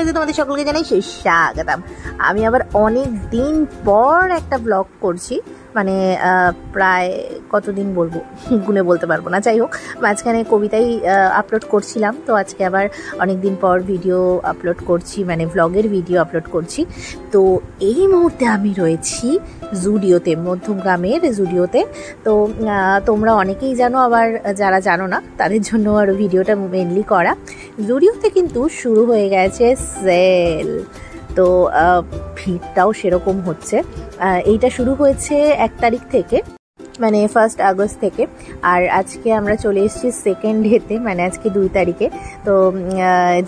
ব্লগে তোমাদের সকলকে জানাই স্বাগতম। আমি আবার অনেক দিন পর একটা ব্লগ করছি, মানে প্রায় কতদিন বলবো গুনে বলতে পারবো না। যাই হোক, মাঝখানে কবিতাই আপলোড করছিলাম, তো আজকে আবার অনেক দিন পর ভিডিও আপলোড করছি, মানে ব্লগের ভিডিও আপলোড করছি। তো এই মুহূর্তে আমি রয়েছি জুডিওতে, মধ্যমগ্রামের জুডিওতে। তো তোমরা অনেকেই জানো, আবার যারা জানো না তাদের জন্য আর ভিডিওটা মেনলি করা। জুডিওতে কিন্তু শুরু হয়ে গেছে সেল, তো ভিড়টাও সেরকম হচ্ছে। এইটা শুরু হয়েছে 1 তারিখ থেকে, মানে 1 আগস্ট থেকে। আর আজকে আমরা চলে এসেছি সেকেন্ড ডেতে, মানে আজকে 2 তারিখে। তো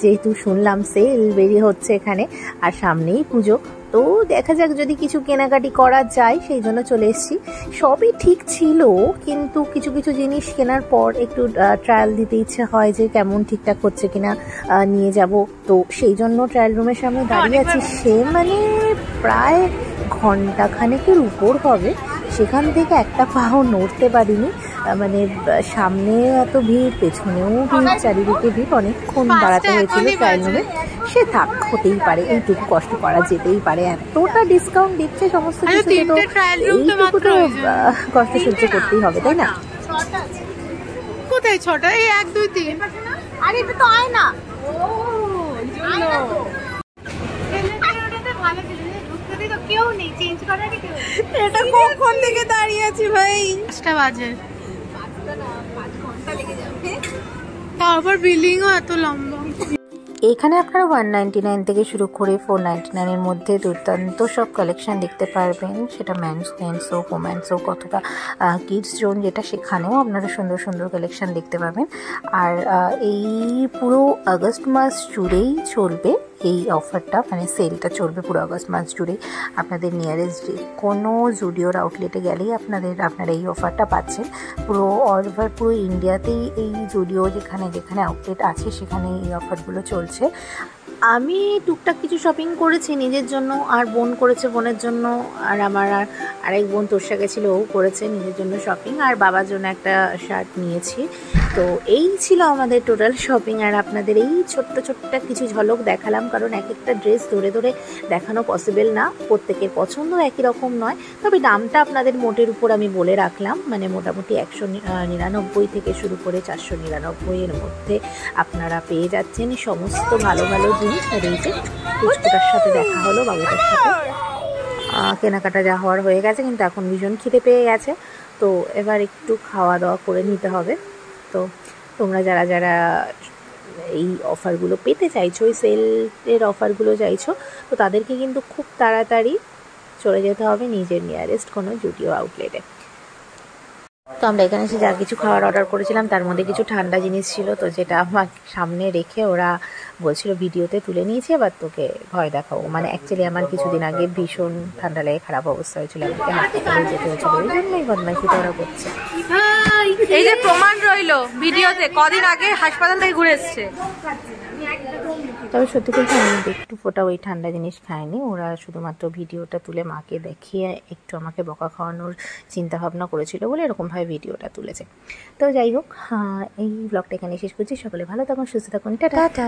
যেহেতু শুনলাম সেল বেরিয়ে হচ্ছে এখানে, আর সামনেই পুজো, তো দেখা যাক যদি কিছু কেনাকাটি করা যায়, সেই জন্য চলে এসেছি। সবই ঠিক ছিল, কিন্তু কিছু কিছু জিনিস কেনার পর একটু ট্রায়াল দিতে ইচ্ছে হয় যে কেমন ঠিকঠাক হচ্ছে কিনা, নিয়ে যাব। তো সেই জন্য ট্রায়াল রুমের সামনে দাঁড়িয়ে আছি। সে মানে প্রায় ঘন্টাখানেকের উপর হবে, সেখান থেকে একটা পাও নড়তে পারিনি। মানে সামনে এত ভিড়, পেছনেও ভিড়, চারিদিকে ভিড়, অনেকক্ষণ দাঁড়াতে হয়েছিল ট্রায়াল রুমে। সে থাক, হতেই পারে, এইটুকু কষ্ট করা যেতেই পারে। এতটা ডিসকাউন্ট দিচ্ছে সমস্ত কিছু, তো এইটুকু তো কষ্ট সহ্য করতেই হবে, তাই না? কোথায় 6টা? এই 1 2 3। আরে এটা তো আয় না। এটা কখন থেকে দাঁড়িয়ে আছি ভাই? 5টা বাজে, তারপর বিলিংও এত লম্বা। এখানে আপনারা 199 থেকে শুরু করে 499 এর মধ্যে দুর্দান্ত সব কালেকশন দেখতে পারবেন। সেটা মেন্স হোক, ওমেন্স হোক, অথবা কিডস জোন যেটা, সেখানেও আপনারা সুন্দর সুন্দর কালেকশন দেখতে পাবেন। আর এই পুরো আগস্ট মাস জুড়েই চলবে এই অফারটা, মানে সেলটা চলবে পুরো আগস্ট মাস জুড়েই। আপনাদের নিয়ারেস্ট যে কোনো জুডিওর আউটলেটে গেলেই আপনারা এই অফারটা পাচ্ছেন। পুরো অল ওভার পুরো ইন্ডিয়াতেই এই জুডিও যেখানে যেখানে আউটলেট আছে সেখানে এই অফারগুলো চলছে। আমি টুকটাক কিছু শপিং করেছি নিজের জন্য, আর বোন করেছে বোনের জন্য, আর আমার আরেক বোন তোরসা গেছিল, ও করেছে নিজের জন্য শপিং, আর বাবার জন্য একটা শার্ট নিয়েছি। তো এই ছিল আমাদের টোটাল শপিং। আর আপনাদের এই ছোট্ট ছোট্ট কিছু ঝলক দেখালাম, কারণ এক একটা ড্রেস ধরে ধরে দেখানো পসিবল না, প্রত্যেকের পছন্দ একই রকম নয়। তবে দামটা আপনাদের মোটের উপর আমি বলে রাখলাম, মানে মোটামুটি 199 থেকে শুরু করে 499 এর মধ্যে আপনারা পেয়ে যাচ্ছেন সমস্ত ভালো ভালো জিনিস। আর এই যে পুচকুটার সাথে দেখা হলো, বাবুটার সাথে কেনাকাটা যা হওয়ার হয়ে গেছে, কিন্তু এখন ভীষণ খিদে পেয়ে গেছে। তো এবার একটু খাওয়া দাওয়া করে নিতে হবে। তো তোমরা যারা যারা এই অফারগুলো পেতে চাইছো, এই সেলের অফারগুলো চাইছো, তো তাদেরকে কিন্তু খুব তাড়াতাড়ি চলে যেতে হবে নিজের নিয়ারেস্ট কোনো জুডিও আউটলেটে। তো আমরা এখানে এসে যা কিছু খাওয়ার অর্ডার করেছিলাম, তার মধ্যে কিছু ঠান্ডা জিনিস ছিল, তো যেটা আমার সামনে রেখে ওরা বলছিল ভিডিওতে তুলে নিয়েছি, এবার তোকে ভয় দেখাবো। মানে অ্যাকচুয়ালি আমার কিছুদিন আগে ভীষণ ঠান্ডা লেগে খারাপ অবস্থা হয়েছিল, আমাকে হাসপাতালে যেতে হয়েছিল, ওই জন্যই বদমাইশিটা ওরা করছে। এই যে প্রমাণ রইলো ভিডিওতে, কদিন আগে হাসপাতাল থেকে ঘুরে এসছে। তবে সত্যি বলতে আমি একটু ফোটা ওই ঠান্ডা জিনিস খাইনি, ওরা শুধুমাত্র ভিডিওটা তুলে মাকে দেখিয়ে একটু আমাকে বকা খাওয়ানোর চিন্তা ভাবনা করেছিল বলে এরকমভাবে ভিডিওটা তুলেছে। তো যাই হোক, এই ব্লগটা এখানে শেষ করছি। সকলে ভালো থাকুন, সুস্থ থাকুন, টাটা।